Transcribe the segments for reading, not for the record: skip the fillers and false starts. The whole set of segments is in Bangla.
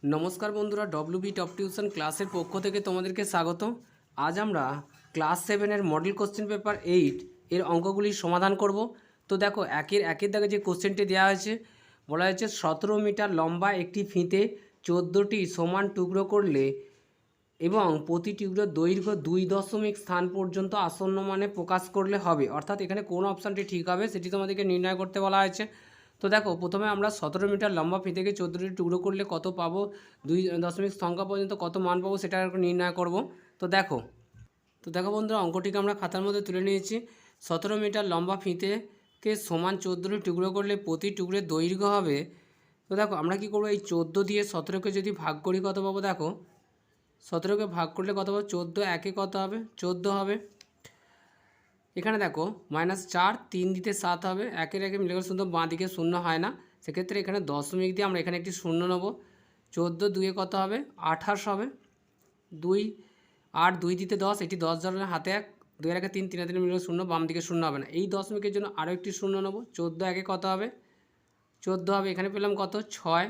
নমস্কার বন্ধুরা, ডব্লিউবি টপ টিউশন ক্লাসের পক্ষ থেকে তোমাদেরকে স্বাগত। আজ আমরা ক্লাস 7-এর মডেল কোশ্চেন পেপার 8 এর অঙ্কগুলির সমাধান করব। তো দেখো, একের দাগে যে কোশ্চেনটি দেওয়া হয়েছে, বলা হয়েছে 17 মিটার লম্বা একটি ফিতে 14টি সমান টুকরো করলে এবং প্রতি টুকরোর দৈর্ঘ্য 2 স্থান পর্যন্ত আসন্ন মানে প্রকাশ করলে হবে। অর্থাৎ এখানে কোন অপশানটি ঠিক হবে সেটি তোমাদেরকে নির্ণয় করতে বলা হয়েছে। তো দেখো, প্রথমে আমরা 17 মিটার লম্বা ফিতেকে 14টি টুকরো করলে কত পাবো, 2 সংখ্যা পর্যন্ত কত মান পাবো সেটা নির্ণয় করব। তো দেখো বন্ধুরা, অঙ্কটিকে আমরা খাতার মধ্যে তুলে নিয়েছি। 17 মিটার লম্বা ফিতেকে সমান 14টি টুকরো করলে প্রতি টুকরোর দৈর্ঘ্য হবে। তো দেখো, আমরা কি করবো, এই 14 দিয়ে 17কে যদি ভাগ করি কত পাবো, দেখো 17কে ভাগ করলে কত পাবো, 14 একে কত হবে, 14 হবে। এখানে দেখো -4, 3 দিতে 7 হবে, একের একে মিলে গেলে শুধু বাঁ দিকে শূন্য হয় না, সেক্ষেত্রে এখানে দশমিক দিয়ে আমরা এখানে একটি শূন্য নেব। 14 দুয়ে কত হবে, 28 হবে। 2 8, 2 দিতে 10, এটি 10 জনের হাতে 1, 2 এর একে 3, 3 মিলে গেলে শূন্য, বাম দিকে শূন্য হবে না। এই দশমিকের জন্য আরও একটি শূন্য নেব। 14 একে কত হবে, 14 হবে। এখানে পেলাম কত, 6।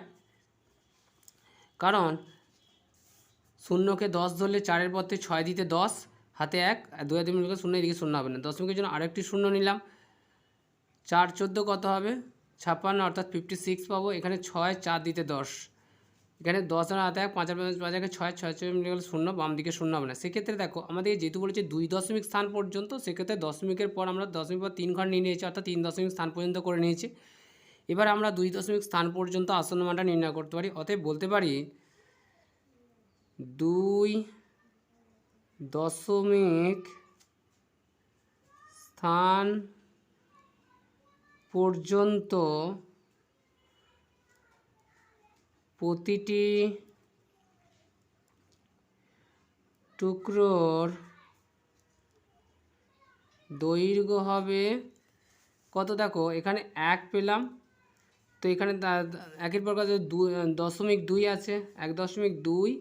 কারণ শূন্যকে 10 ধরলে 4-এর পথে 6 দিতে 10, হাতে 1, 2 2 মিলে শূন্য, এদিকে শূন্য হবে না। দশমিকের জন্য আরেকটি শূন্য নিলাম। 4 14 কত হবে, 56, অর্থাৎ 56 পাবো। এখানে 6, 4 দিতে 10, এখানে 10 আর হাতে 1, 5 আর 5 একে 6, 6 মিলে গেলে শূন্য, বাম দিকে শূন্য হবে না। সেক্ষেত্রে দেখো, আমাদের যেহেতু বলেছে 2 স্থান পর্যন্ত, সেক্ষেত্রে দশমিকের পর আমরা দশমিক পর 3 ঘর নিয়ে নিয়েছি, অর্থাৎ 3 স্থান পর্যন্ত করে নিয়েছি। এবার আমরা 2 স্থান পর্যন্ত আসন্ন মানটা নির্ণয় করতে পারি। অতএব বলতে পারি 2 স্থান পর্যন্ত প্রতিটি টুকরোর দৈর্ঘ্য হবে কত, দেখো এখানে 1 পেলাম। তো এখানে একের পর কত, 2.2 আছে, 1.2।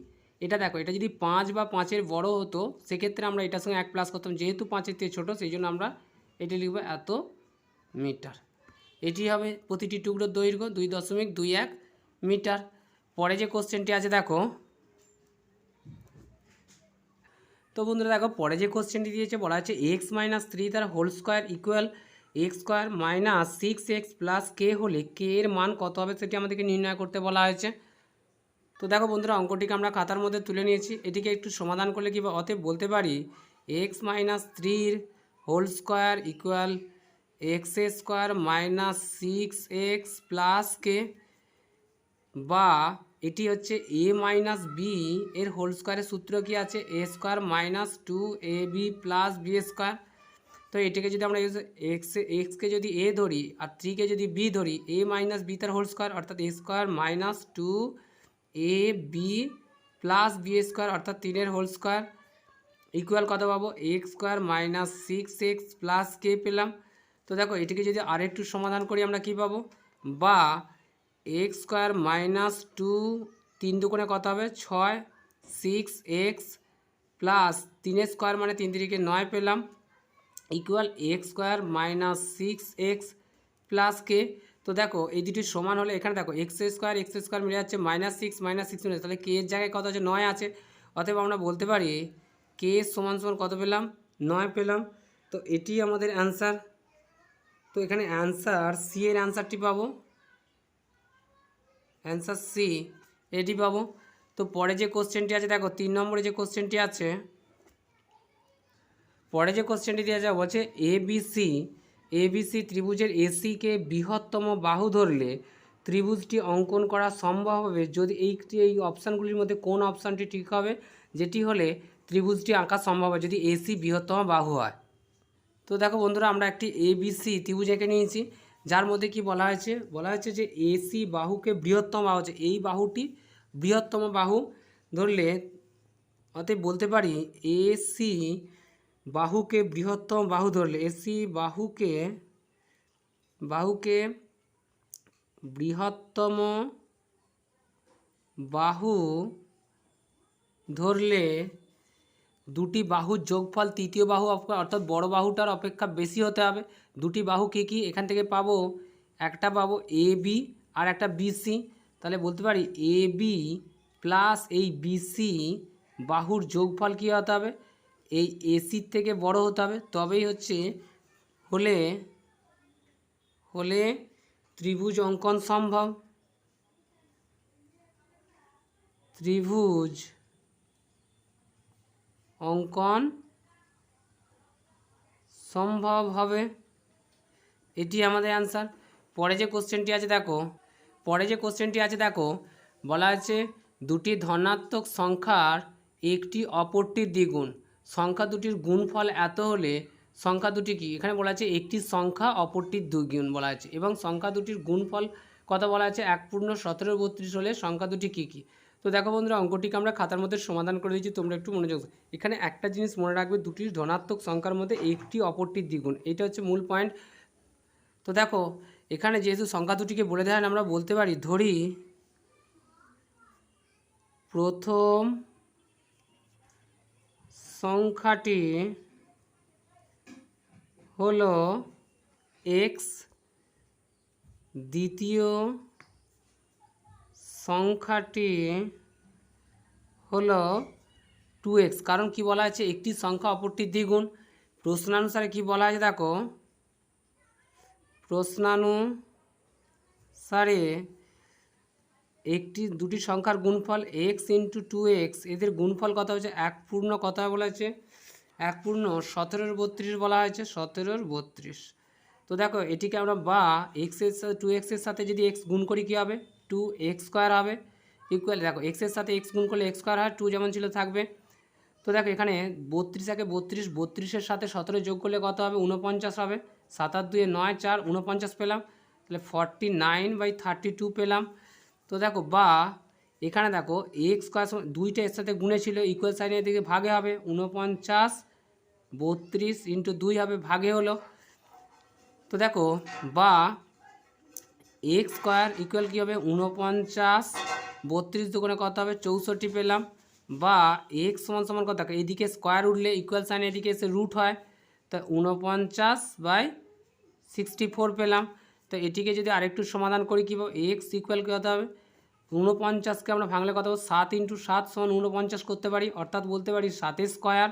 এটা দেখো, এটা যদি 5 বা 5-এর বড় হতো, সেক্ষেত্রে আমরা এটার সঙ্গে 1 প্লাস করতাম। যেহেতু 5-এর থেকে ছোটো, সেই জন্য আমরা এটি লিখব এত মিটার। এটি হবে প্রতিটি টুকরোর দৈর্ঘ্য 2.21 মিটার। পরে যে কোশ্চেনটি আছে দেখো, তো বন্ধুরা দেখো, পরে যে কোশ্চেনটি দিয়েছে, বলা হচ্ছে x-3 তার whole square equal x² - 6x + k হলে k এর মান কত হবে সেটি আমাদেরকে নির্ণয় করতে বলা হয়েছে। তো দেখো বন্ধুরা, অঙ্কটিকে আমরা খাতার মধ্যে তুলে নিয়েছি। এটিকে একটু সমাধান করলে কি, অতএব বলতে পারি x-3 whole square equal x² - 6x + k, বা এটি হচ্ছে a - b এর হোল স্কোয়ারের সূত্র কি আছে, a² - 2ab + b²। তো এটাকে যদি আমরা এক্সকে যদি a ধরি আর 3কে যদি b ধরি, a - b তার হোল স্কোয়ার অর্থাৎ a² - 2ab + b² অর্থাৎ 3-এর হোল স্কোয়ার ইকুয়াল কত পাবো, x² - 6x + k পেলাম। তো দেখো, এটিকে যদি আরেকটু সমাধান করি আমরা কি পাবো, বা x² - 2, 3 দুগুণে কত হবে, 6, 6x প্লাস 3-এর স্কোয়ার মানে 3 3-কে 9 পেলাম, ইকুয়াল x² - 6x + k। তো দেখো, এই দুটি সমান হলে এখানে দেখো x² মিলে যাচ্ছে -6 -6 মিলে, তাহলে k এর জায়গায় কত আছে, 9 আছে। অতএব আমরা বলতে পারি k সমান কত পেলাম, 9 পেলাম। তো এটি আমাদের অ্যান্সার। তো এখানে অ্যান্সার সি এর অ্যান্সারটি পাবো, অ্যান্সার সি এটি পাবো। তো পরে যে কোশ্চেনটি আছে দেখো, 3 নম্বরে যে কোশ্চেনটি আছে, পরে যে কোশ্চেনটি দেওয়া যায়, বলছে এবিসি ত্রিভুজের এসিকে বৃহত্তম বাহু ধরলে ত্রিভুজটি অঙ্কন করা সম্ভব হবে যদি এই অপশানগুলির মধ্যে কোন অপশানটি ঠিক হবে, যেটি হলে ত্রিভুজটি আঁকা সম্ভব হয় যদি এসি বৃহত্তম বাহু হয়। তো দেখো বন্ধুরা, আমরা একটি এবিসি ত্রিভুজ এঁকে নিয়েছি, যার মধ্যে কি বলা হয়েছে যে এসি বাহুকে বৃহত্তম বাহু হচ্ছে, এই বাহুটি বৃহত্তম বাহু ধরলে, অতএব বলতে পারি এসি বাহুকে বৃহত্তম বাহু ধরলে, এসি বাহুকে বৃহত্তম বাহু ধরলে দুটি বাহুর যোগফল তৃতীয় বাহু অর্থাৎ বড় বাহুটার অপেক্ষা বেশি হতে হবে। দুটি বাহু কি এখান থেকে পাবো, একটা পাবো এ বি আর একটা বিসি। তাহলে বলতে পারি এ বি প্লাস এই বিসি বাহুর যোগফল কী হতে হবে, এই এসির থেকে বড় হতে হবে, তবেই হচ্ছে হলে ত্রিভুজ অঙ্কন সম্ভব। ত্রিভুজ অঙ্কন সম্ভব হবে, এটি আমাদের অ্যান্সার। পরে যে কোশ্চেনটি আছে দেখো, বলা আছে দুটি ধনাত্মক সংখ্যার একটি অপরটির দ্বিগুণ, সংখ্যা দুটির গুণফল এত হলে সংখ্যা দুটি কি, এখানে বলা আছে একটি সংখ্যা অপরটির দ্বিগুণ বলা আছে, এবং সংখ্যা দুটির গুণফল কত বলা আছে 1/17 হলে সংখ্যা দুটি কী কী। তো দেখো বন্ধুরা, অঙ্কটিকে আমরা খাতার মধ্যে সমাধান করে দিয়েছি, তোমরা একটু মনোযোগ। এখানে একটা জিনিস মনে রাখবে, দুটি ধনাত্মক সংখ্যার মধ্যে একটি অপরটির দ্বিগুণ, এটা হচ্ছে মূল পয়েন্ট। তো দেখো এখানে যেহেতু সংখ্যা দুটিকে বলে দেয়, আমরা বলতে পারি ধরি প্রথম সংখ্যাটি হলো এক্স, দ্বিতীয় সংখ্যাটি হলো 2x। কারণ কি বলা আছে, একটি সংখ্যা অপরটির দ্বিগুণ। প্রশ্নানুসারে কি বলা আছে দেখো, প্রশ্নানুসারে দুটি সংখ্যার গুণফল x × 2x, এদের গুণফল কত হচ্ছে 1 কত বলা আছে 1/17 বলা হয়েছে 17/32। তো দেখো এটিকে আমরা বা এক্সের সাথে 2x এর সাথে যদি x গুণ করি কী হবে, 2x² হবে, ইকুয়াল দেখো এক্সের সাথে x গুণ করলে x² হয়, 2 যেমন ছিল থাকবে। তো দেখো এখানে 32 সাথে 17 যোগ করলে কত হবে 49 হবে, 7 আর 2 9 4 49 পেলাম, তাহলে 49/32 পেলাম। তো দেখো বা এখানে দেখো x² দুইটা এর সাথে গুণে ছিল, ইকুয়াল সাইনের দিকে ভাগে হবে, 49 32 × 2 হবে, ভাগে হলো। তো দেখো বা x² ইকুয়াল কী হবে 49, 32 দুগুণে কত হবে 64 পেলাম, বা x সমান কত থাকে, এদিকে স্কোয়ার উঠলে ইকুয়াল সাইন এদিকে এসে রুট হয়, তা 49/64 পেলাম। তো এটিকে যদি আরেকটু সমাধান করি কী পাবো, x ইকুয়াল কী হতে হবে 49কে আমরা ভাঙলে কত হবে 7 × 7 = 49 করতে পারি, অর্থাৎ বলতে পারি 7 স্কোয়ার,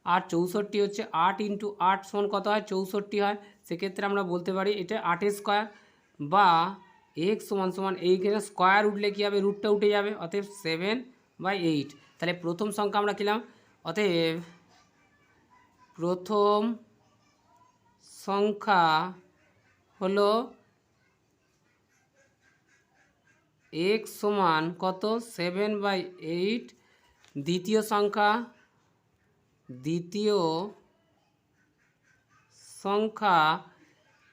আর 64 হচ্ছে 8 × 8 = কত হয় 64 হয়, সেক্ষেত্রে আমরা বলতে পারি এটা 8 স্কোয়ার। বা x সমান এইখানে স্কোয়ার উঠলে কী হবে, রুটটা উঠে যাবে, অতএব 7/8। তাহলে প্রথম সংখ্যা আমরা কিলাম, অতএব প্রথম সংখ্যা হলো x সমান কত 7/8। দ্বিতীয় সংখ্যা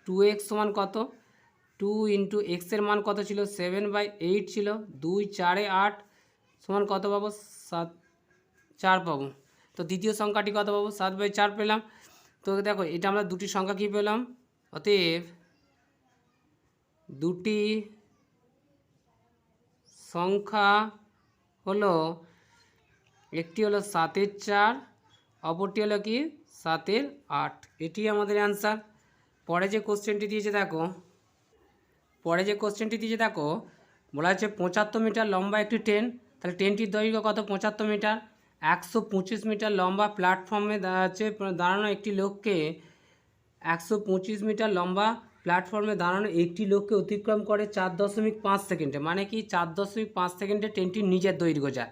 2x সমান কত, 2 × x এর মান কত ছিল 7/8 ছিল, 2 4 8 সমান কত পাবো 4 পাবো। তো দ্বিতীয় সংখ্যাটি কত পাবো 7/4 পেলাম। তো দেখো এটা আমরা দুটি সংখ্যা কী পেলাম, অতএব দুটি সংখ্যা হলো, একটি হলো 7/4, অপরটি হলো কি 7/8, এটি আমাদের অ্যান্সার। পরে যে কোশ্চেনটি দিয়েছে দেখো, বলা হচ্ছে 75 মিটার লম্বা একটি ট্রেন, তাহলে ট্রেনটির দৈর্ঘ্য কত 75 মিটার, 125 মিটার লম্বা প্ল্যাটফর্মে দাঁড়ানো একটি লোককে 125 মিটার লম্বা প্ল্যাটফর্মে দাঁড়ানো একটি লোককে অতিক্রম করে 4.5 সেকেন্ডে, মানে কি 4.5 সেকেন্ডে ট্রেনটির নিজের দৈর্ঘ্য যায়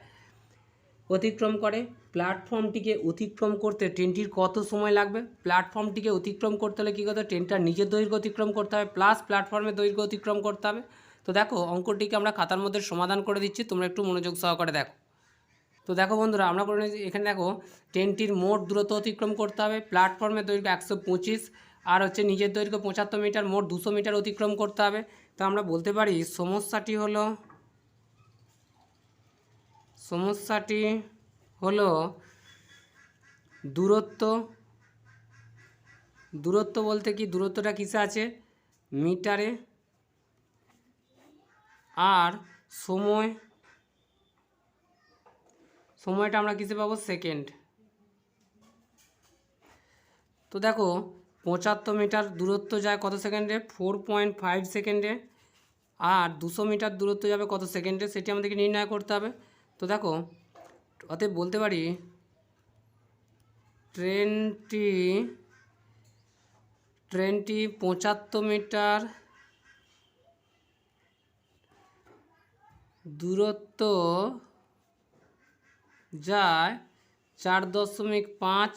অতিক্রম করে। প্ল্যাটফর্মটিকে অতিক্রম করতে ট্রেনটির কত সময় লাগবে, প্ল্যাটফর্মটিকে অতিক্রম করতে হলে কী করতে হবে, ট্রেনটার নিজের দৈর্ঘ্য অতিক্রম করতে হবে প্লাস প্ল্যাটফর্মের দৈর্ঘ্য অতিক্রম করতে হবে। তো দেখো অঙ্কটিকে আমরা খাতার মধ্যে সমাধান করে দিচ্ছি, তোমরা একটু মনোযোগ সহকারে দেখো। তো দেখো বন্ধুরা, আমরা করে নিয়েছি, এখানে দেখো ট্রেনটির মোট দূরত্ব অতিক্রম করতে হবে, প্ল্যাটফর্মের দৈর্ঘ্য 125 আর হচ্ছে নিজের দৈর্ঘ্য 75 মিটার, মোট 200 মিটার অতিক্রম করতে হবে। তো আমরা বলতে পারি সমস্যাটি হলো দূরত্ব বলতে কি, দূরত্বটা কিসে আছে মিটারে, আর সময়টা আমরা কিসে পাবো সেকেন্ড। তো দেখো 75 মিটার দূরত্ব যায় কত সেকেন্ডে 4.5 সেকেন্ডে, আর 200 মিটার দূরত্ব যাবে কত সেকেন্ডে, সেটি আমাদেরকে নির্ণয় করতে হবে। তো দেখো অতএব বলতে পারি ট্রেনটি 75 মিটার দূরত্ব যায় 4.5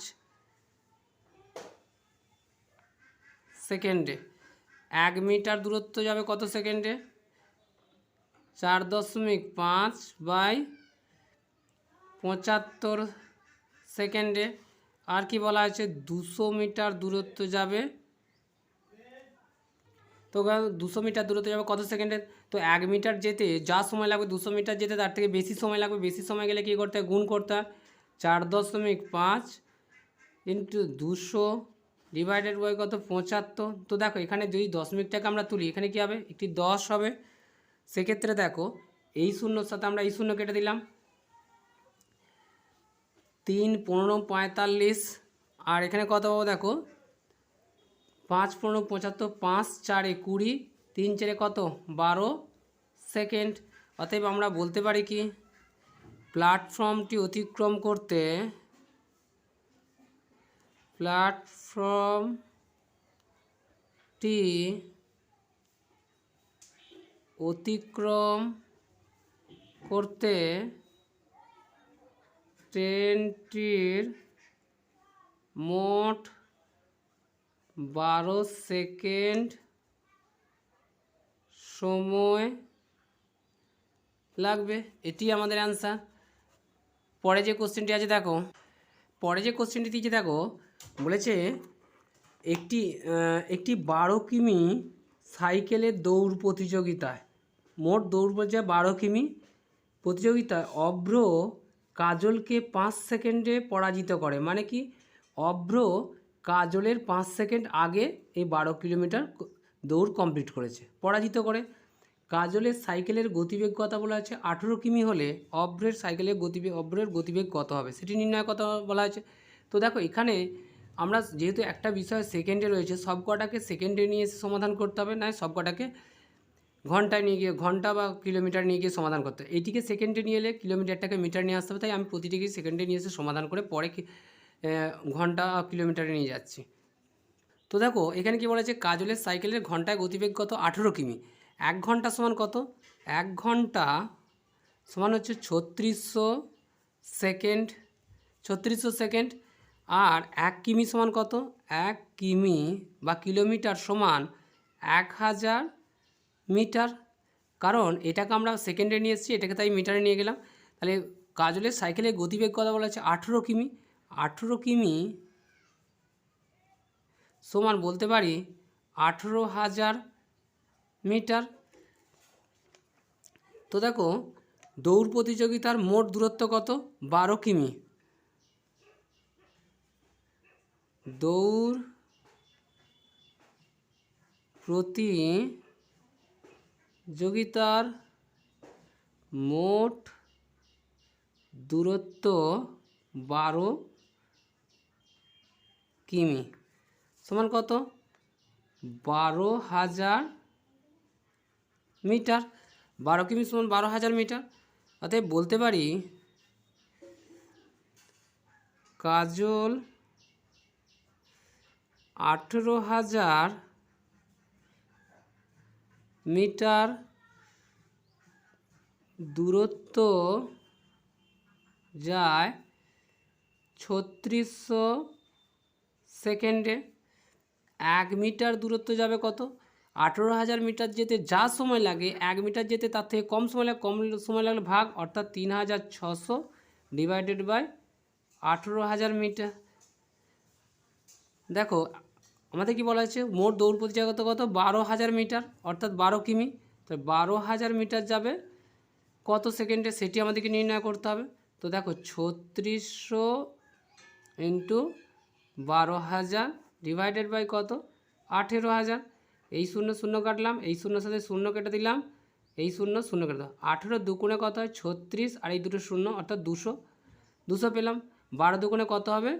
সেকেন্ডে। 1 মিটার দূরত্ব যাবে কত সেকেন্ডে? 4.5/75 সেকেন্ডে। আর কি বলা আছে? 200 মিটার দূরত্ব যাবে, তো 200 মিটার দূরত্ব যাবে কত সেকেন্ডে? তো 1 মিটার যেতে যা সময় লাগবে 200 মিটার যেতে তার থেকে বেশি সময় লাগবে। বেশি সময় গেলে কী করতে হয়? গুণ করতে হয়। 4.5 ইন্টু 200 ডিভাইডেড বাই কত? 75। তো দেখো এখানে যদি দশমিকটাকে আমরা তুলি, এখানে কী হবে? একটি 10 হবে। সেক্ষেত্রে দেখো এই শূন্যর সাথে আমরা এই শূন্য কেটে দিলাম। 3 15 45, আর এখানে কত পাবো দেখো? 5 15 75, 5 4 20, 3 4 কত? 12 সেকেন্ড। অতএব আমরা বলতে পারি কি প্ল্যাটফর্মটি অতিক্রম করতে ট্রেনটির মোট 12 সেকেন্ড সময় লাগবে। এটি আমাদের অ্যান্সার। পরে যে কোশ্চেনটি আছে দেখো, বলেছে একটি 12 কিমি সাইকেলের দৌড় প্রতিযোগিতায়, মোট দৌড় বলছে 12 কিমি প্রতিযোগিতায় অভ্র কাজলকে 5 সেকেন্ডে পরাজিত করে। মানে কি? অভ্র কাজলের 5 সেকেন্ড আগে এই 12 কিলোমিটার দৌড় কমপ্লিট করেছে, পরাজিত করে। কাজলের সাইকেলের গতিবেগ কথা বলা আছে 18 কিমি হলে অভ্রের অভ্রের গতিবেগ কত হবে সেটি নির্ণয় কথা বলা আছে। তো দেখো এখানে আমরা যেহেতু একটা বিষয় সেকেন্ডে রয়েছে, সব কটাকে সেকেন্ডে নিয়ে এসে সমাধান করতে হবে, না সব কটাকে ঘন্টায় নিয়ে গিয়ে, ঘন্টা বা কিলোমিটার নিয়ে গিয়ে সমাধান করতে হবে। এইটিকে সেকেন্ডে নিয়ে এলে কিলোমিটারটাকে মিটার নিয়ে আসতে হবে, তাই আমি প্রতিটিকে সেকেন্ডে নিয়ে এসে সমাধান করে পরে ঘন্টা কিলোমিটারে নিয়ে যাচ্ছি। তো দেখো এখানে কি বলেছে? কাজলের সাইকেলের ঘন্টায় গতিবেগ কত? 18 কিমি। 1 ঘন্টা সমান কত? 1 ঘন্টা সমান হচ্ছে 3600 সেকেন্ড, 3600 সেকেন্ড। আর 1 কিমি সমান কত? 1 কিমি বা কিলোমিটার সমান 1000 মিটার। কারণ এটাকে আমরা সেকেন্ডে নিয়ে এসেছি, এটাকে তাই মিটারে নিয়ে গেলাম। তাহলে কাজলের সাইকেলের গতিবেগ কথা বলা হচ্ছে 18 কিমি। 18 কিমি সমান বলতে পারি 18,000 মিটার। তো দেখো দৌড় প্রতিযোগিতার মোট দূরত্ব কত? 12 কিমি। দৌড় প্রতিযোগিতার মোট দূরত্ব 12 কিমি সমান কত? 12,000 মিটার। 12 কিমি সমান 12,000 মিটার। অতএব বলতে পারি কাজল 18,000 মিটার দূরত্ব যায় 3600 সেকেন্ডে। 1 মিটার দূরত্ব যাবে কত? 18,000 মিটার যেতে যা সময় লাগে 1 মিটার যেতে তার থেকে কম সময় লাগে, কম সময় লাগলে ভাগ, অর্থাৎ 3600 ডিভাইডেড বাই 18,000 মিটার। দেখো আমাদের কি বলা হয়েছে? মোট দৌড় প্রতিযোগিতা কত? 12,000 মিটার, অর্থাৎ 12 কিমি। তো 12,000 মিটার যাবে কত সেকেন্ডে সেটি আমাদেরকে নির্ণয় করতে হবে। তো দেখো 3600 ইন্টু 12,000 ডিভাইডেড বাই কত? 18,000। এই শূন্য শূন্য কাটলাম, এই শূন্যর সাথে শূন্য কেটে দিলাম, এই শূন্য শূন্য কেটে দিলাম। 18 দুগুণে কত হয়? 36, আর এই দুটো শূন্য অর্থাৎ 200, 200 পেলাম। 12 দুগুণে কত হবে?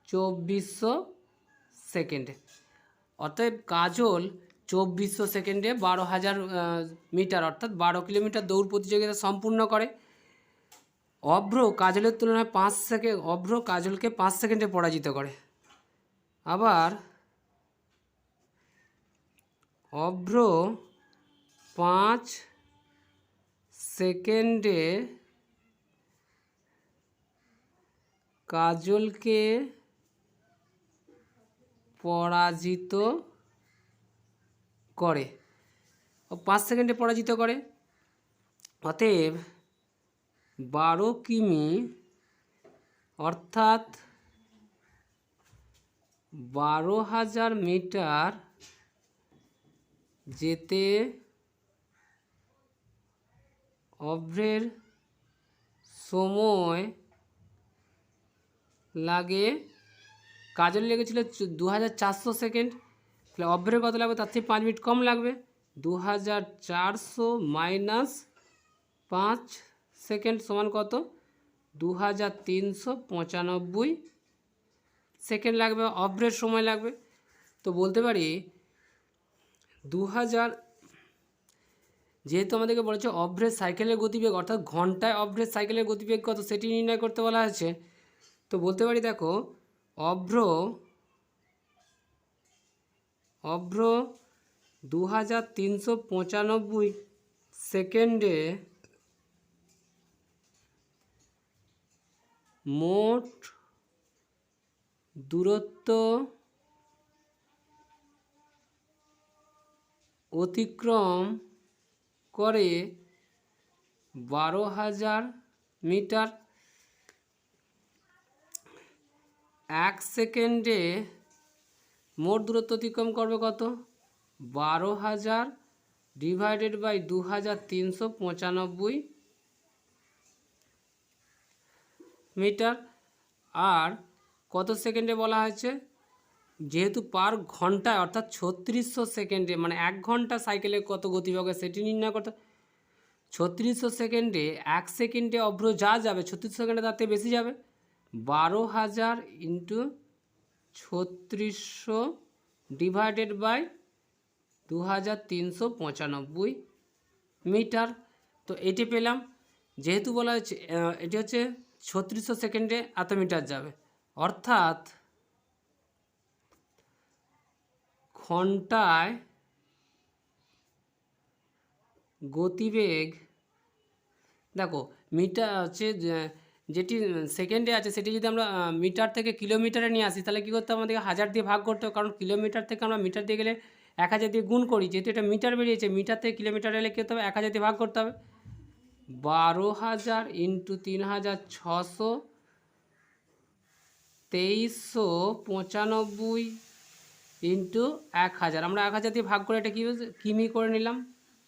2400 সেকেন্ডে। অতএব কাজল 2400 সেকেন্ডে 12,000 মিটার অর্থাৎ 12 কিলোমিটার দৌড় প্রতিযোগিতা সম্পূর্ণ করে। অভ্র কাজলের তুলনায় 5 সেকেন্ড, অভ্র কাজলকে 5 সেকেন্ডে পরাজিত করে। আবার অভ্র 5 সেকেন্ডে কাজলকে পরাজিত করে, 5 সেকেন্ডে পরাজিত করে। অতএব 12 কিমি অর্থাৎ 12,000 মিটার যেতে অভ্রের সময় লাগে, কাজল লেগেছিল 2400 সেকেন্ড, তাহলে অভ্রের কত লাগবে, তার থেকে 5 মিনিট কম লাগবে। 2400 মাইনাস 5 সেকেন্ড সমান কত, 2395 সেকেন্ড লাগবে, অভ্রের সময় লাগবে। তো বলতে পারি 2000, যেহেতু আমাদেরকে বলেছে অভ্রের সাইকেলের গতিবেগ অর্থাৎ ঘন্টায় অভ্রের সাইকেলের গতিবেগ কত সেটি নির্ণয় করতে বলা হয়েছে। তো বলতে পারি দেখো অভ্র 2395 সেকেন্ডে মোট দূরত্ব অতিক্রম করে 12,000 মিটার। 1 সেকেন্ডে মোট দূরত্ব অতিক্রম করবে কত, 12,000 ডিভাইডেড বাই 2395 মিটার। আর কত সেকেন্ডে বলা হয়েছে, যেহেতু পার ঘন্টায় অর্থাৎ 3600 সেকেন্ডে, মানে 1 ঘন্টা সাইকেলে কত গতিবেগ হবে সেটি নির্ণয় করতে। 3600 সেকেন্ডে 1 সেকেন্ডে অভ্র যা যাবে 3600 সেকেন্ডে তার থেকে বেশি যাবে। 12,000 ইন্টু 3600 ডিভাইডেড বাই 2395 মিটার। তো এটি পেলাম, যেহেতু বলা হচ্ছে এটি হচ্ছে 3600 সেকেন্ডে এত মিটার যাবে, অর্থাৎ ঘন্টায় গতিবেগ, দেখো মিটার হচ্ছে যেটি সেকেন্ডে আছে সেটি যদি আমরা মিটার থেকে কিলোমিটারে নিয়ে আসি তাহলে কী করতে হবে, আমাদেরকে 1000 দিয়ে ভাগ করতে হবে, কারণ কিলোমিটার থেকে আমরা মিটার দিয়ে গেলে 1000 দিয়ে গুণ করি, যেহেতু এটা মিটার বেরিয়েছে, মিটার থেকে কিলোমিটার এলে কী করতে হবে, 1000 দিয়ে ভাগ করতে হবে। 12,000 ইন্টু 3600 2395 ইন্টু 1000, আমরা 1000 দিয়ে ভাগ করে এটা কী কিমি করে নিলাম,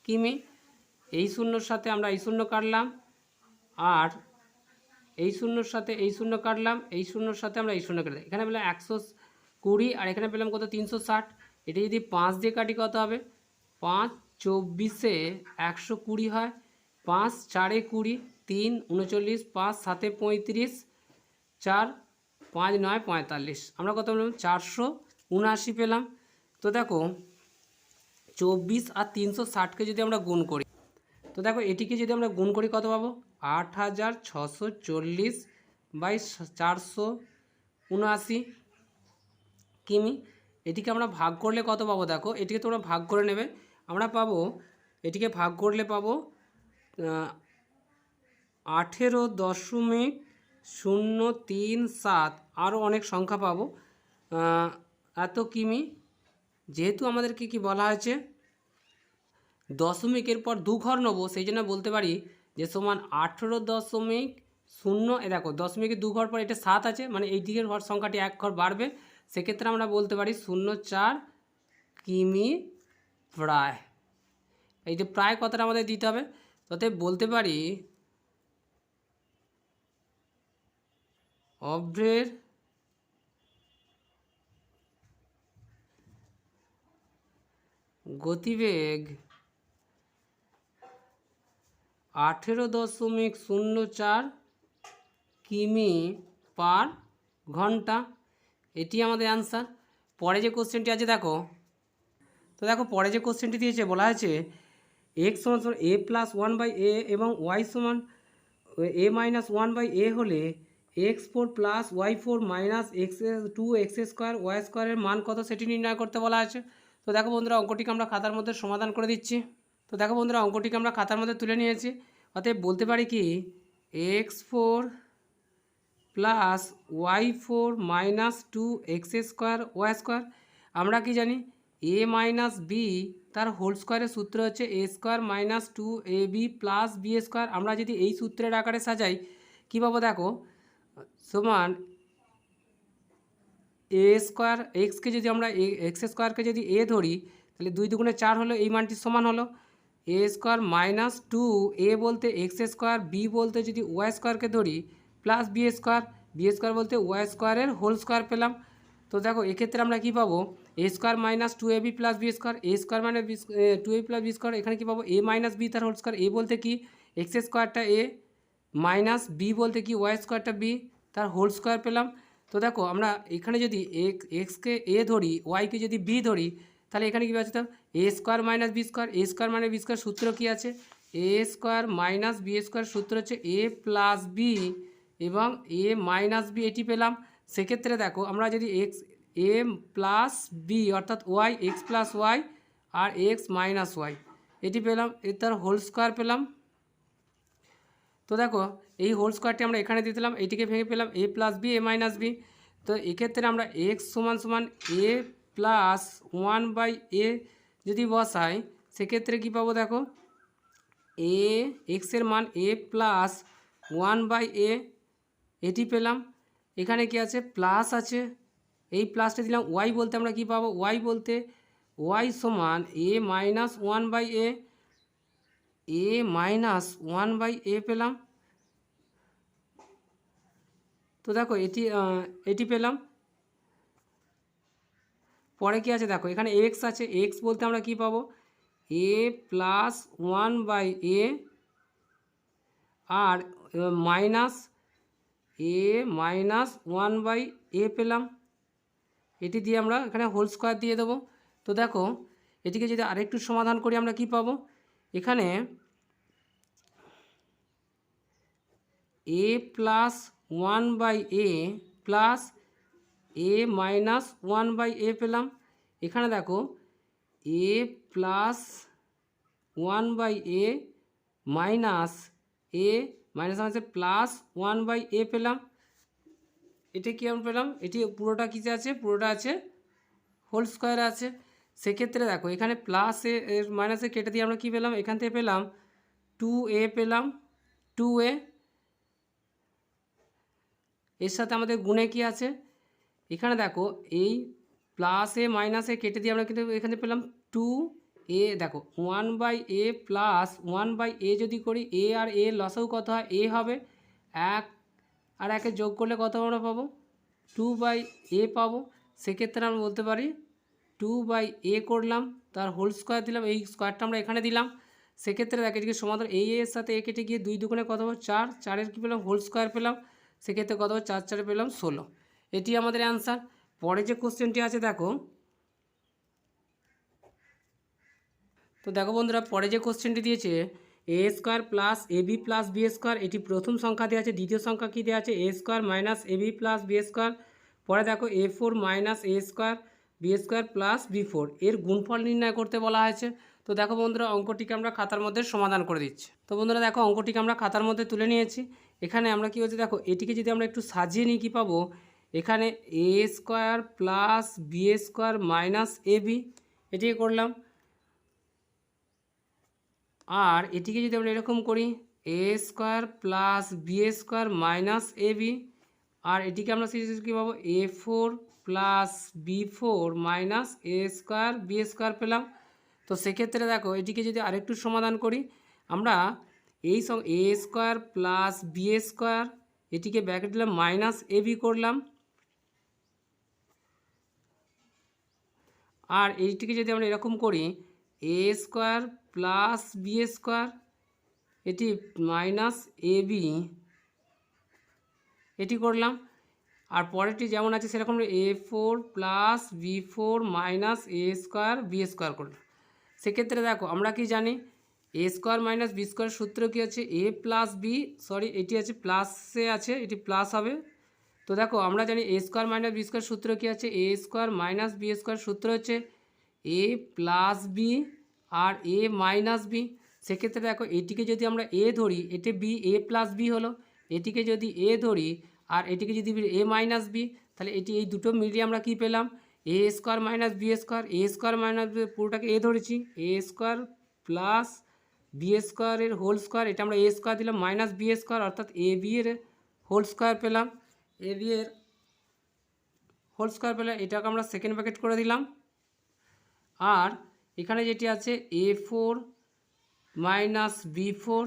কিমি। এই শূন্যর সাথে আমরা এই শূন্য কাটলাম, আর এই শূন্যর সাথে এই শূন্য কাটলাম, এই শূন্যর সাথে আমরা এই শূন্য কাটলাম, এখানে পেলাম 120 আর এখানে পেলাম কত 360। এটা যদি 5 দিয়ে কাটি কত হবে, 5 24-এ 120 হয়, 5 4-এ 20, 3 39, 5 7-এ 35, 4 5 9 45, আমরা কত পেলাম 479 পেলাম। তো দেখো 24 আর 360কে যদি আমরা গুণ করি, তো দেখো এটিকে যদি আমরা গুণ করি কত পাবো, 8640 বাই 479 কিমি। এটিকে আমরা ভাগ করলে কত পাবো, দেখো এটিকে তোমরা ভাগ করে নেবে, আমরা পাবো এটিকে ভাগ করলে পাবো 18.037, আরও অনেক সংখ্যা পাবো, এত কিমি। যেহেতু আমাদেরকে কি বলা হয়েছে দশমিকের পর 2 ঘর নেবো, সেই জন্য বলতে পারি যে সমান 18.0, দেখো দশমিকের 2 ঘর পর এটা 7 আছে, মানে এই দিকের ঘর সংখ্যাটি 1 ঘর বাড়বে, সেক্ষেত্রে আমরা বলতে পারি 0.4 কিমি প্রায়। এই যে প্রায় কথাটা আমাদের দিতে হবে, তাতে বলতে পারি অভ্রের গতিবেগ 18.04 কিমি পার ঘন্টা, এটি আমাদের অ্যান্সার। পরে যে কোশ্চেনটি আছে দেখো, তো দেখো পরে যে কোশ্চেনটি দিয়েছে বলা হয়েছে x সমান এ প্লাস 1/a এবং y সমান এ মাইনাস ওয়ান বাই এ হলে x four plus y four minus x two x square y স্কোয়ারের মান কত সেটি নির্ণয় করতে বলা আছে। তো দেখো বন্ধুরা অঙ্কটিকে আমরা খাতার মধ্যে সমাধান করে দিচ্ছি। তো দেখো বন্ধুরা অঙ্কটিকে আমরা খাতার মধ্যে তুলে নিয়েছি। অতএব বলতে পারি কি x four plus y four minus two x square y square, আমরা কি জানি এ মাইনাস বি তার হোল স্কোয়ারের সূত্র হচ্ছে a square minus two a B plus B square. আমরা যদি এই সূত্রের আকারে সাজাই কী পাবো দেখো সমান এ স্কোয়ার এক্সকে যদি আমরা এক্স স্কোয়ারকে যদি এ ধরি তাহলে 2 দুগুণে 4 হলো, এই মানটি সমান হলো এ স্কোয়ার মাইনাস টু এ বলতে এক্স স্কোয়ার বি বলতে যদি ওয়াই স্কোয়ারকে ধরি প্লাস বি স্কোয়ার বলতে ওয়াই স্কোয়ারের হোল স্কোয়ার পেলাম। তো দেখো এক্ষেত্রে আমরা কী পাবো এ square minus two a B plus B square, A square মানে টু এ প্লাস বি স্কোয়ার, এখানে কী পাবো এ মাইনাস বি তার হোল স্কোয়ার, এ বলতে কি এক্স স্কোয়ারটা এ মাইনাস বি বলতে কি ওয়াই স্কোয়ারটা বি তার হোল স্কোয়ার পেলাম। তো দেখো আমরা এখানে যদি এক্সকে এ ধরি ওয়াইকে যদি বি ধরি তাহলে এখানে কী আছে A square minus B square, A square মানে বি স্কোয়ার সূত্র কী আছে A square minus B square সূত্র হচ্ছে এ প্লাস বি এবং এ মাইনাস বি এটি পেলাম। সেক্ষেত্রে দেখো আমরা যদি এক্স এ প্লাস বি অর্থাৎ ওয়াই এক্স প্লাস ওয়াই আর এক্স মাইনাস ওয়াই এটি পেলাম, তার হোল স্কোয়ার পেলাম। তো দেখো এই হোল স্কোয়ারটি আমরা এখানে দিয়ে দিলাম, এইটিকে ভেঙে পেলাম এ plus B A minus B. তো এক্ষেত্রে আমরা এক্স সমান সমান এ প্লাস ওয়ান বাই এ যদি বসাই সেক্ষেত্রে কী পাবো দেখো এ এক্সের মান এ প্লাস ওয়ান বাই এ এটি পেলাম। এখানে কি আছে প্লাস আছে, এই প্লাসটা দিলাম ওয়াই বলতে আমরা কি পাবো ওয়াই বলতে ওয়াই সমান এ minus one by A minus one by A পেলাম। তো দেখো এটি পেলাম। পরে কি আছে দেখো এখানে এক্স আছে, এক্স বলতে আমরা কি পাবো A plus one by A আর minus A minus one by A পেলাম, এটি দিয়ে আমরা এখানে হোল স্কোয়ার দিয়ে দেবো। তো দেখো এটিকে যদি আরেকটু সমাধান করি আমরা কি পাবো এখানে A plus one by A plus A minus one by A পেলাম। এখানে দেখো A plus one by A minus আছে প্লাস ওয়ান বাই এ পেলাম। এটা কি আমরা পেলাম এটি পুরোটা কিসে আছে পুরোটা আছে হোল স্কোয়ার আছে। সেক্ষেত্রে দেখো এখানে প্লাস এর মাইনাসে কেটে দিয়ে আমরা কী পেলাম এখান থেকে পেলাম টু এ পেলাম, টু এ এর সাথে আমাদের গুণে কি আছে এখানে দেখো এই প্লাস এ মাইনাসে কেটে দিয়ে আমরা কিন্তু এখানে পেলাম টু এ। দেখো one by A plus one by A যদি করি এ আর এ লসও কত হয় এ হবে, এক আর একে যোগ করলে কত আমরা পাবো টু বাই এ পাবো। সেক্ষেত্রে আমরা বলতে পারি টু বাই এ করলাম তার হোল স্কোয়ার দিলাম, এই স্কোয়ারটা আমরা এখানে দিলাম। সেক্ষেত্রে দেখ এটিকে সমাধান এই এর সাথে এ কেটে গিয়ে 2 দুগুণে কত হবে 4, 4-এর কী পেলাম হোল স্কোয়ার পেলাম। সেক্ষেত্রে কত হবে 4 4 পেলাম 16, এটি আমাদের অ্যান্সার। পরে যে কোশ্চেনটি আছে দেখো, তো দেখো বন্ধুরা পরে যে কোশ্চেনটি দিয়েছে এ square plus A B plus B square, এটি প্রথম সংখ্যা দেওয়া আছে, দ্বিতীয় সংখ্যা কী দেওয়া আছে A square minus A B plus B square. পরে দেখো A four minus A square B square plus B four এর গুণফল নির্ণয় করতে বলা হয়েছে। তো দেখো বন্ধুরা অঙ্কটিকে আমরা খাতার মধ্যে সমাধান করে দিচ্ছি। তো বন্ধুরা দেখো অঙ্কটিকে আমরা খাতার মধ্যে তুলে নিয়েছি। এখানে আমরা কী হচ্ছে দেখো এটিকে যদি আমরা একটু সাজিয়ে নিই কী পাবো এখানে A square plus B square minus A B এটিকে করলাম। আর এটিকে যদি আমরা এরকম করি A square plus B square minus A B, আর এটিকে আমরা কী পাবো A four plus B four minus A square B square পেলাম। তো সেক্ষেত্রে দেখো এটিকে যদি আরেকটু সমাধান করি আমরা এই সব A square plus B square এটিকে ব্র্যাকেট দিলাম মাইনাস এ বি করলাম। আর এইটিকে যদি আমরা এরকম করি A square plus B square এটি মাইনাস এ বি এটি করলাম। আর পরেরটি যেমন আছে সেরকম A four plus B four minus A square B square করলাম। সেক্ষেত্রে দেখো আমরা কি জানি A square minus B square সূত্র কী আছে এ প্লাস বি, সরি এটি আছে প্লাসে আছে, এটি প্লাস হবে। তো দেখো আমরা জানি A square minus B square সূত্র কী আছে A square minus B square সূত্র হচ্ছে এ প্লাস বি আর এ মাইনাস বি। সেক্ষেত্রে দেখো এটিকে যদি আমরা এ ধরি, এটি বি, এ প্লাস বি হলো, এটিকে যদি এ ধরি আর এটিকে যদি এ মাইনাস বি, তাহলে এটি এই দুটো মিলিয়ে আমরা কি পেলাম এ স্কোয়ার মাইনাস বি স্কোয়ার। এ স্কোয়ার মাইনাস পুরোটাকে এ ধরেছি, এ স্কোয়ার প্লাস বি স্কোয়ারের হোল স্কোয়ার, এটা আমরা এ স্কোয়ার দিলাম মাইনাস বি স্কোয়ার, অর্থাৎ এ বি এর হোল স্কোয়ার পেলাম, এ বি এর হোল স্কোয়ার পেলাম। এটাকে আমরা সেকেন্ড ব্র্যাকেট করে দিলাম। আর এখানে যেটি আছে A four minus B four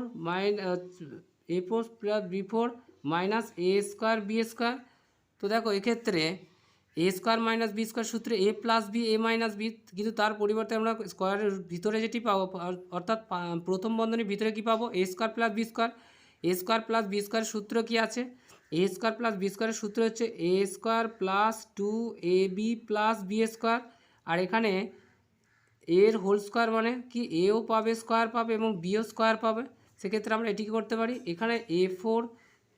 A four plus B four minus A square B square. তো দেখো এক্ষেত্রে A square minus B square সূত্রে A plus B A minus B, কিন্তু তার পরিবর্তে আমরা স্কোয়ারের ভিতরে যেটি পাবো, অর্থাৎ প্রথম বন্ধনীর ভিতরে কী পাবো এ স্কোয়ার প্লাস বি স্কোয়ার। এ স্কোয়ার প্লাস বি স্কোয়ার সূত্র কী আছে এ স্কোয়ার প্লাস বি স্কোয়ারের সূত্র হচ্ছে a square plus two a B plus B square. আর এখানে এর হোল স্কোয়ার মানে কি এও পাবে স্কোয়ার পাবে এবং বিও স্কোয়ার পাবে। সেক্ষেত্রে আমরা এটি কী করতে পারি এখানে A four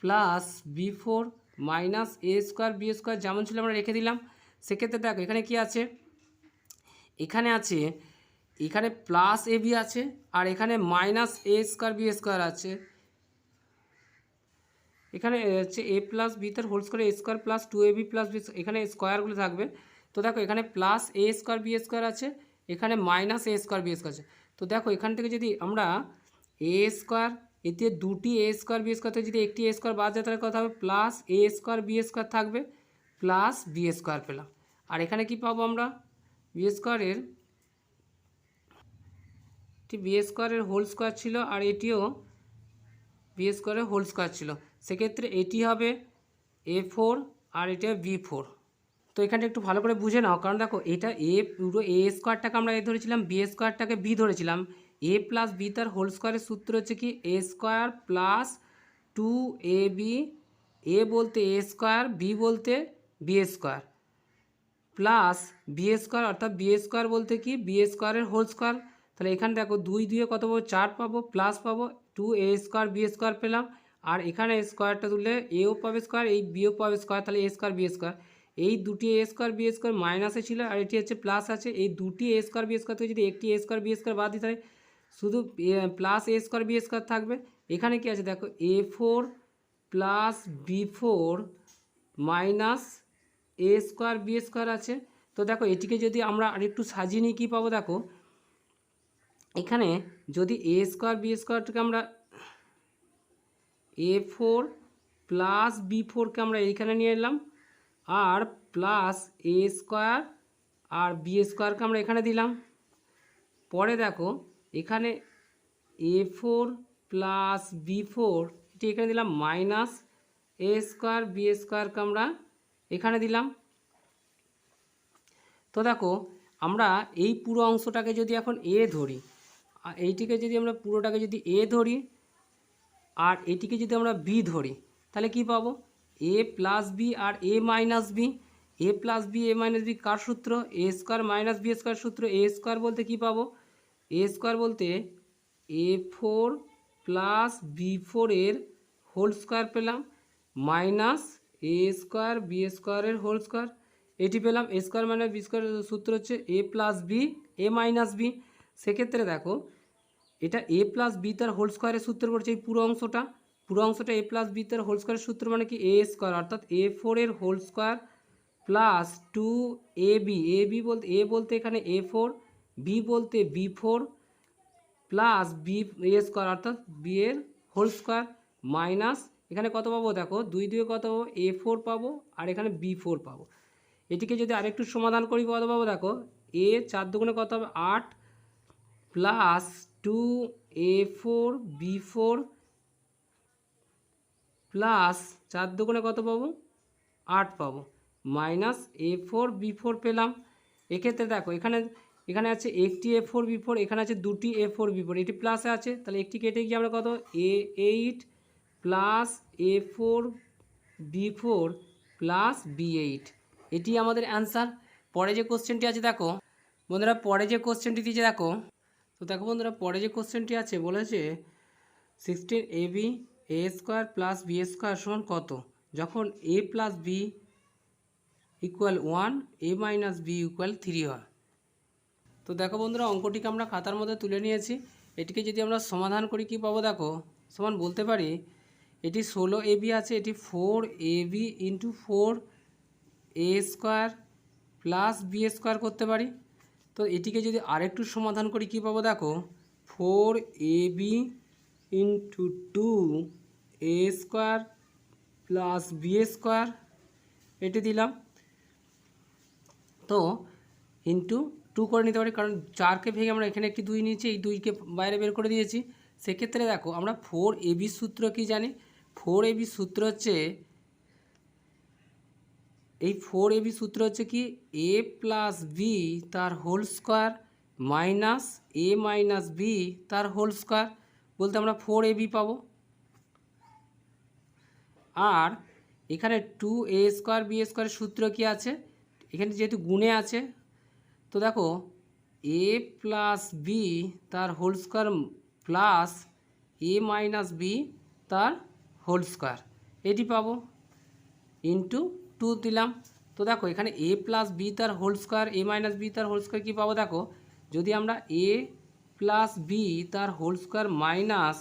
plus B four minus A square B square যেমন ছিল আমরা রেখে দিলাম। সেক্ষেত্রে দেখো এখানে কি আছে এখানে আছে এখানে প্লাস এ বি আছে আর এখানে মাইনাস এ স্কোয়ার বি স্কোয়ার আছে। এখানে হচ্ছে এ প্লাস বি তার whole square A square plus two a B plus B, এখানে স্কোয়ারগুলো থাকবে। তো দেখো এখানে plus A square B square আছে, এখানে মাইনাস এ স্কোয়ার বি স্কোয়ার আছে। তো দেখো এখান থেকে যদি আমরা এ স্কোয়ার, এতে দুটি এ স্কোয়ার বি স্কোয়ার থেকে যদি একটি এ স্কোয়ার বাদ যায় তাহলে কথা হবে plus A square B square থাকবে প্লাস বি স্কোয়ার পেলাম। আর এখানে কি পাবো আমরা বি স্কোয়ারের বি স্কোয়ারের হোল স্কোয়ার ছিল আর এটিও বি স্কোয়ারের হোল স্কোয়ার ছিল। সেক্ষেত্রে এটি হবে এ ফোর আর এটা বি ফোর। তো এখানটা একটু ভালো করে বুঝে নাও, কারণ দেখো এটা এ পুরো এ স্কোয়ারটাকে আমরা এ ধরেছিলাম, বি স্কোয়ারটাকে বি ধরেছিলাম। এ প্লাস বি তার হোল স্কোয়ারের সূত্র হচ্ছে কি a square plus two a b, a বলতে এ স্কোয়ার বি বলতে b square plus B square, অর্থাৎ বি স্কোয়ার বলতে কি বি স্কোয়ারের হোল স্কোয়ার। তাহলে এখানে দেখো দুই দুয়ে কত পাবো চার পাবো প্লাস পাবো টু এ স্কোয়ার বি স্কোয়ার পেলাম। আর এখানে স্কোয়ারটা তুললে এও পাবে স্কোয়ার এই বিও পাবে স্কোয়ার, তাহলে এ স্কোয়ার বি স্কোয়ার। এই দুটি এ স্কোয়ার বি স্কোয়ার মাইনাসে ছিল আর এটি হচ্ছে প্লাস আছে। এই দুটি এ স্কোয়ার বি স্কোয়ার থেকে যদি একটি এ স্কোয়ার বি স্কোয়ার বাদ দিতে হয় শুধু plus A square B square থাকবে। এখানে কি আছে দেখো A four plus B four minus A square B square আছে। তো দেখো এটিকে যদি আমরা আরেকটু সাজিয়ে নিই কী পাবো দেখো এখানে যদি এ স্কোয়ার বি স্কোয়ারটাকে আমরা এ ফোর প্লাস বি ফোরকে আমরা এইখানে নিয়ে এলাম আর plus A square R B স্কোয়ারকে আমরা এখানে দিলাম। পরে দেখো এখানে A four plus B four এটি এখানে দিলাম মাইনাস এ স্কোয়ার বি স্কোয়ারকে আমরা এখানে দিলাম। তো দেখো আমরা এই পুরো অংশটাকে যদি এখন এ ধরি, এইটিকে যদি আমরা পুরোটাকে যদি এ ধরি আর এটিকে যদি আমরা বি ধরি তাহলে কি পাবো A plus B R A minus B. A plus B A minus B কার সূত্র এ স্কোয়ার মাইনাস বি স্কোয়ার সূত্র। এ স্কোয়ার বলতে কি পাবো এ স্কোয়ার বলতে এ ফোর প্লাস বি ফোরের হোল স্কোয়ার পেলাম মাইনাস এ স্কোয়ার বি স্কোয়ারের হোল স্কোয়ার এটি পেলাম। এ স্কোয়ার মাইনাস বি স্কোয়ার সূত্র হচ্ছে এ plus B A minus B. সেক্ষেত্রে দেখো এটা এ প্লাস বি তার হোল স্কোয়ারের সূত্র পড়ছে এই পুরো অংশটা এ প্লাস বি তার হোল স্কোয়ারের সূত্র মানে কি এ স্কোয়ার, অর্থাৎ এ ফোরের whole square plus two a B বলতে এ বলতে এখানে এ ফোর, বি বলতে বি ফোর প্লাস বি এ স্কোয়ার অর্থাৎ বি এর হোল স্কোয়ার মাইনাস এখানে কত পাবো দেখো দুই দুয়ে কত পাবো এ ফোর পাবো আর এখানে বি ফোর পাবো। এটিকে যদি আরেকটু সমাধান করি কত পাবো দেখো এ চার দুগুণে কত হবে 8 প্লাস টু এ ফোর বি ফোর প্লাস চার দুগুণে কত পাবো 8 পাবো মাইনাস এ ফোর বি ফোর পেলাম। এক্ষেত্রে দেখো এখানে আছে একটি এ ফোর বি ফোর, এখানে আছে দুটি এ ফোর বি ফোর, এটি প্লাসে আছে তাহলে একটি কেটে গিয়ে আমরা কত A eight plus A four B four plus B eight, এটি আমাদের অ্যান্সার। পরে যে কোশ্চেনটি আছে দেখো বন্ধুরা, পরে যে কোশ্চেনটি দিয়েছে দেখো, তো তো দেখো বন্ধুরা পরে যে কোশ্চেনটি আছে বলেছে 16ab a square plus B square সমান কত যখন a plus b equal 1 a minus b equal 3 হয়। তো দেখো বন্ধুরা অঙ্কটিকে আমরা খাতার মধ্যে তুলে নিয়েছি। এটিকে যদি আমরা সমাধান করি কি পাবো দেখো, সমান বলতে পারি এটি 16ab আছে, এটি 4ab into 4a square plus B square করতে পারি। তো এটিকে যদি আরেকটু সমাধান করি কি পাবো দেখো, 4ab into 2a square plus B square এটি দিলাম। তো ইন্টু 2 করে নিতে পারি, কারণ 4কে ভেঙে আমরা এখানে একটি 2 নিয়েছি, এই 2কে বাইরে বের করে দিয়েছি। সেক্ষেত্রে দেখো আমরা 4ab সূত্র কি জানি, 4ab সূত্র হচ্ছে এই 4ab সূত্র হচ্ছে কি a প্লাস বি তার whole square minus a minus b তার হোল স্কোয়ার, বলতে আমরা 4ab পাবো। আর এখানে 2a স্কোয়ার বি স্কোয়ারের সূত্র কি আছে, এখানে যেহেতু গুণে আছে তো দেখো a প্লাস বি তার whole square plus a minus b তার হোল স্কোয়ার এটি পাবো, ইন্টু 2 দিলাম। তো দেখো এখানে a প্লাস বি তার whole square a minus b তার হোল স্কোয়ার কী পাবো দেখো, যদি আমরা a প্লাস বি তার whole square minus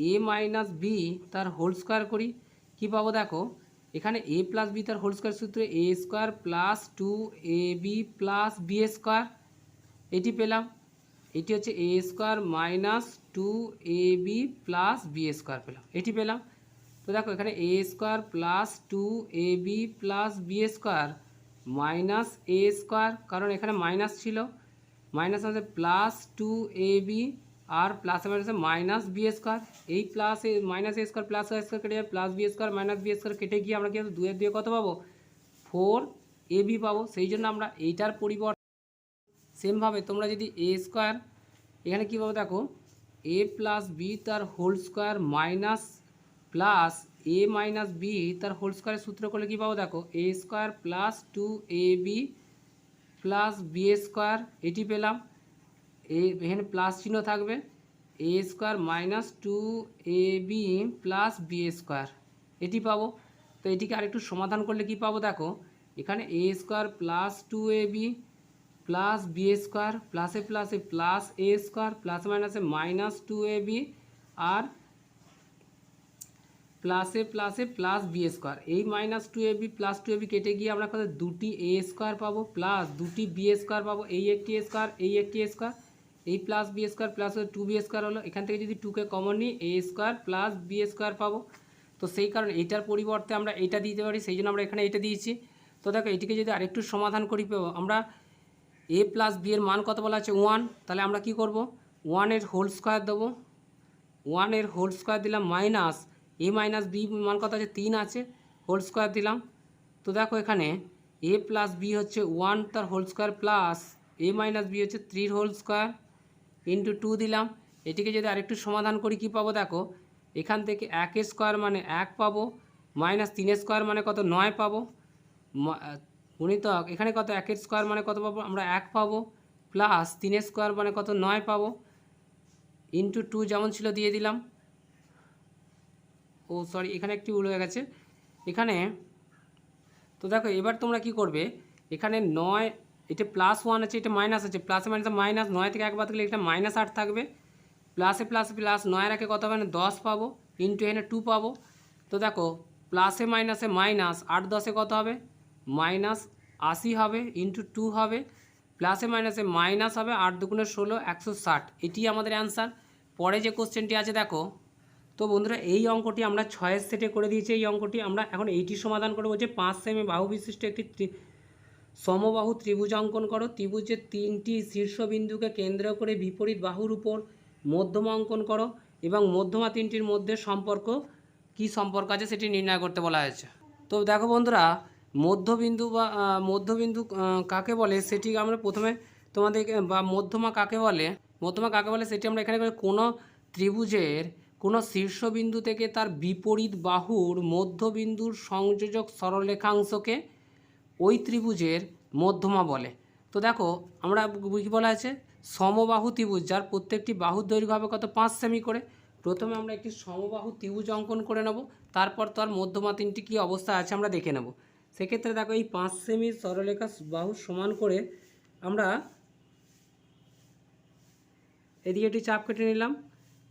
a minus b তার হোল স্কোয়ার করি কী পাবো দেখো, এখানে a প্লাস বি তার হোল স্কোয়ার সূত্রে a square plus 2ab plus B square এটি পেলাম। এটি হচ্ছে a square minus 2ab plus B square পেলাম, এটি পেলাম। তো দেখো এখানে a square plus 2ab plus B square minus a square, কারণ এখানে মাইনাস ছিল, মাইনাস আছে প্লাস 2ab আর প্লাসে মাইনাসে মাইনাস বি স্কোয়ার, এই plus minus A square plus a square কেটে যাবে, plus B square minus B square কেটে গিয়ে আমরা কি 2 কত পাবো 4ab পাবো। সেই জন্য আমরা এইটার পরিবর্তে সেমভাবে তোমরা যদি a স্কোয়ার এখানে কী পাবো দেখো a প্লাস বি তার whole square minus plus a minus b তার হোল স্কোয়ারের সূত্র করলে কী পাবো দেখো a square plus 2ab plus B square এটি পেলাম। এখানে প্লাস চিহ্ন থাকবে, a square minus 2ab plus B square এটি পাবো। তো এটিকে আরেকটু সমাধান করলে কি পাবো দেখো, এখানে a square plus 2ab plus B square প্লাসে প্লাসে প্লাস a স্কোয়ার প্লাসে মাইনাসে মাইনাস 2ab আর প্লাসে প্লাসে প্লাস বি স্কোয়ার, এই মাইনাস 2ab প্লাস 2ab কেটে গিয়ে আমরা কত দুটি a স্কোয়ার পাবো প্লাস দুটি বি স্কোয়ার পাবো, এই একটি স্কোয়ার এই একটি স্কোয়ার, এই plus B square plus 2b square হলো, এখান থেকে যদি 2কে কমন নিই a square plus B square পাবো। তো সেই কারণে এইটার পরিবর্তে আমরা এইটা দিতে পারি, সেই জন্য আমরা এখানে এটা দিয়েছি। তো দেখো এটিকে যদি আরেকটু সমাধান করি পাবো আমরা a প্লাস বি এর মান কত বলা আছে 1, তাহলে আমরা কি করব 1 এর হোল স্কোয়ার দেবো, 1 এর হোল স্কোয়ার দিলাম মাইনাস a মাইনাস বি মান কত আছে 3 আছে হোল স্কোয়ার দিলাম। তো দেখো এখানে a প্লাস বি হচ্ছে 1 তার whole square plus a minus b হচ্ছে 3 হোল স্কোয়ার ইন্টু 2 দিলাম। এটিকে যদি আরেকটু সমাধান করি কি পাবো দেখো, এখান থেকে 1 স্কোয়ার মানে 1 পাবো মাইনাস 3 স্কোয়ার মানে কত 9 পাবো, গুণিতক এখানে কত 1 স্কোয়ার মানে কত পাবো আমরা 1 পাবো প্লাস 3 স্কোয়ার মানে কত 9 পাবো ইন্টু 2 যেমন ছিল দিয়ে দিলাম। ও সরি এখানে একটি ভুল হয়ে গেছে এখানে। তো দেখো এবার তোমরা কি করবে, এখানে 9 এটা প্লাস 1 আছে এটা মাইনাস আছে, প্লাসে মাইনাসে মাইনাস 9 থেকে একবার থাকলে এটা মাইনাস 8 থাকবে, প্লাসে প্লাসে প্লাস 9 রাখে কত হবে না 10 পাবো ইন্টু এখানে 2 পাবো। তো দেখো প্লাসে মাইনাসে মাইনাস 8 10 কত হবে মাইনাস 80 হবে ইন্টু 2 হবে, প্লাসে মাইনাসে মাইনাস হবে 8 দুগুণে 16 160, এটি আমাদের অ্যান্সার। পরে যে কোশ্চেনটি আছে দেখো, তো বন্ধুরা এই অঙ্কটি আমরা 6 সেটে করে দিয়েছি, এই অঙ্কটি আমরা এখন এইটি সমাধান করবো যে 5 সেমি বাহু বিশিষ্ট একটি সমবাহু ত্রিভুজ অঙ্কন করো, ত্রিভুজের 3টি শীর্ষবিন্দুকে কেন্দ্র করে বিপরীত বাহুর উপর মধ্যমা অঙ্কন করো এবং মধ্যমা 3টির মধ্যে সম্পর্ক কি সম্পর্ক আছে সেটি নির্ণয় করতে বলা হয়েছে। তো দেখো বন্ধুরা মধ্যবিন্দু কাকে বলে সেটি আমরা প্রথমে তোমাদের বা মধ্যমা কাকে বলে সেটি আমরা এখানে কোনো ত্রিভুজের কোনো শীর্ষবিন্দু থেকে তার বিপরীত বাহুর মধ্যবিন্দুর সংযোজক সরলরেখাংশকে ওই ত্রিভুজের মধ্যমা বলে। তো দেখো আমরা কী বলা আছে সমবাহু ত্রিভুজ যার প্রত্যেকটি বাহুর দৈর্ঘ্য হবে কত 5 সেমি করে। প্রথমে আমরা একটি সমবাহু ত্রিভুজ অঙ্কন করে নেব, তারপর তার মধ্যমা তিনটি কী অবস্থা আছে আমরা দেখে নেব। সেক্ষেত্রে দেখো এই 5 সেমি সরলরেখা বাহু সমান করে আমরা এদিকে একটি চাপ কেটে নিলাম।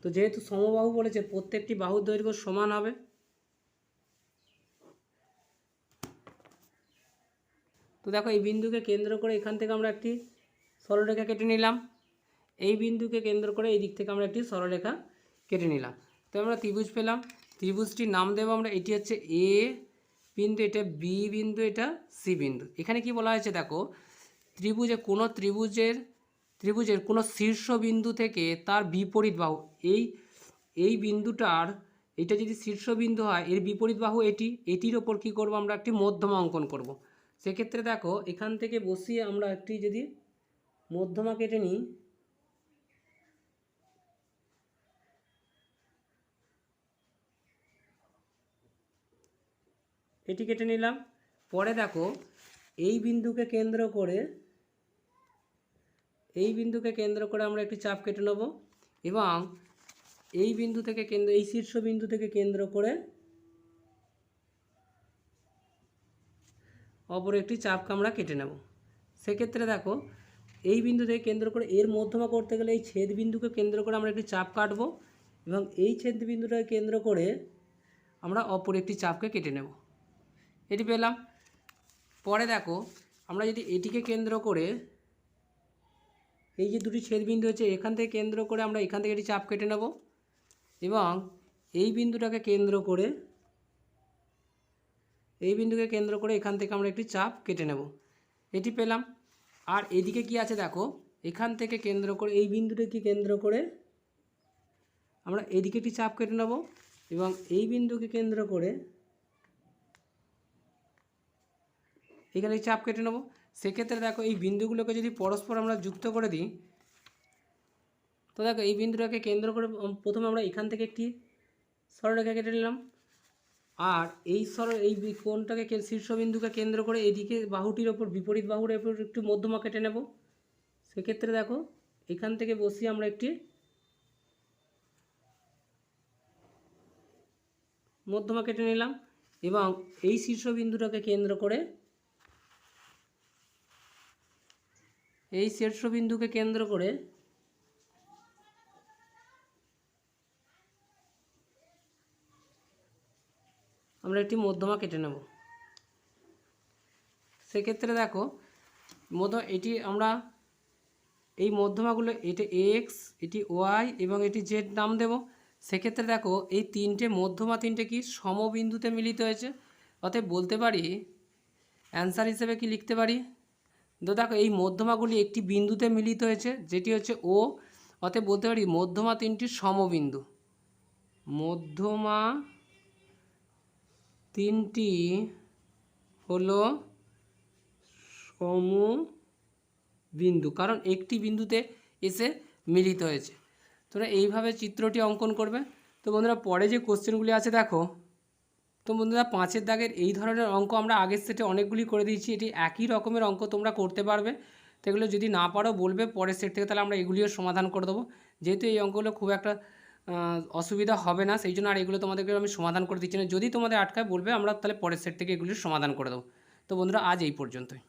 তো যেহেতু সমবাহু বলেছে প্রত্যেকটি বাহুর দৈর্ঘ্য সমান হবে, তো দেখো এই বিন্দুকে কেন্দ্র করে এখান থেকে আমরা একটি সরলরেখা কেটে নিলাম। এই বিন্দুকে কেন্দ্র করে এই দিক থেকে আমরা একটি সরলরেখা কেটে নিলাম। তো আমরা ত্রিভুজ পেলাম। ত্রিভুজটির নাম দেবো আমরা, এটি হচ্ছে এ বিন্দু, এটা বি বিন্দু, এটা সি বিন্দু। এখানে কি বলা হয়েছে দেখো, ত্রিভুজের কোনো শীর্ষবিন্দু থেকে তার বিপরীত বাহু, এই বিন্দুটার এটা যদি শীর্ষবিন্দু হয় এর বিপরীত বাহু এটির ওপর কী করব আমরা একটি মধ্যমা অঙ্কন করব। সেক্ষেত্রে দেখো এখান থেকে বসিয়ে আমরা একটি যদি মধ্যমা কেটে নিই, এটি কেটে নিলাম। পরে দেখো এই বিন্দুকে কেন্দ্র করে আমরা একটি চাপ কেটে নেব এবং এই বিন্দু থেকে এই শীর্ষবিন্দু থেকে কেন্দ্র করে অপর একটি চাপকে আমরা কেটে নেব। সেক্ষেত্রে দেখো এই বিন্দু থেকে কেন্দ্র করে এর মধ্যমা করতে গেলে এই ছেদ বিন্দুকে কেন্দ্র করে আমরা একটি চাপ কাটব এবং এই ছেদ বিন্দুটাকে কেন্দ্র করে আমরা অপর একটি চাপকে কেটে নেব। এটি পেলাম। পরে দেখো আমরা যদি এটিকে কেন্দ্র করে এই যে দুটি ছেদ বিন্দু হচ্ছে এখান থেকে কেন্দ্র করে আমরা এখান থেকে একটি চাপ কেটে নেব এবং এই বিন্দুটাকে কেন্দ্র করে এখান থেকে আমরা একটি চাপ কেটে নেব। এটি পেলাম। আর এদিকে কি আছে দেখো, এখান থেকে কেন্দ্র করে এই বিন্দুটাকে কেন্দ্র করে আমরা এদিকে একটি চাপ কেটে নেব এবং এই বিন্দুকে কেন্দ্র করে এখানে চাপ কেটে নেব। সেক্ষেত্রে দেখো এই বিন্দুগুলোকে যদি পরস্পর আমরা যুক্ত করে দিই, তো দেখো এই বিন্দুটাকে কেন্দ্র করে প্রথমে আমরা এখান থেকে একটি সরলরেখা কেটে নিলাম আর এই কোণটাকে শীর্ষবিন্দুকে কেন্দ্র করে এদিকে বাহুটির ওপর বিপরীত বাহুর ওপর একটু মধ্যমা কেটে নেব। সেক্ষেত্রে দেখো এখান থেকে বসিয়ে আমরা একটি মধ্যমা কেটে নিলাম এবং এই শীর্ষবিন্দুটাকে কেন্দ্র করে আমরা একটি মধ্যমা কেটে নেব। সেক্ষেত্রে দেখো এটি আমরা এই মধ্যমাগুলো এটি এক্স, এটি ওয়াই এবং এটি জেড নাম দেব। সেক্ষেত্রে দেখো এই মধ্যমা তিনটে কি সমবিন্দুতে মিলিত হয়েছে, অতএব বলতে পারি অ্যান্সার হিসেবে কি লিখতে পারি, তো দেখো এই মধ্যমাগুলি একটি বিন্দুতে মিলিত হয়েছে যেটি হচ্ছে ও, অতএব বলতে পারি মধ্যমা তিনটি সমবিন্দু। মধ্যমা তিনটি হলো সমবিন্দু, কারণ একটি বিন্দুতে এসে মিলিত হয়েছে। তোমরা এইভাবে চিত্রটি অঙ্কন করবে। তো বন্ধুরা পরে যে কোশ্চেনগুলি আছে দেখো, তো বন্ধুরা 5-এর দাগের এই ধরনের অঙ্ক আমরা আগের সেটে অনেকগুলি করে দিয়েছি, এটি একই রকমের অঙ্ক তোমরা করতে পারবে। তো এগুলো যদি না পারো বলবে পরের সেট থেকে, তাহলে আমরা এগুলিও সমাধান করে দেবো। যেহেতু এই অঙ্কগুলো খুব একটা অসুবিধা হবে না, সেই জন্য আর এগুলো তোমাদেরকে আমি সমাধান করে দিচ্ছি না। যদি তোমাদের আটকায় বলবে, আমরা তাহলে পরের সেট থেকে এগুলির সমাধান করে দেবো। তো বন্ধুরা আজ এই পর্যন্তই।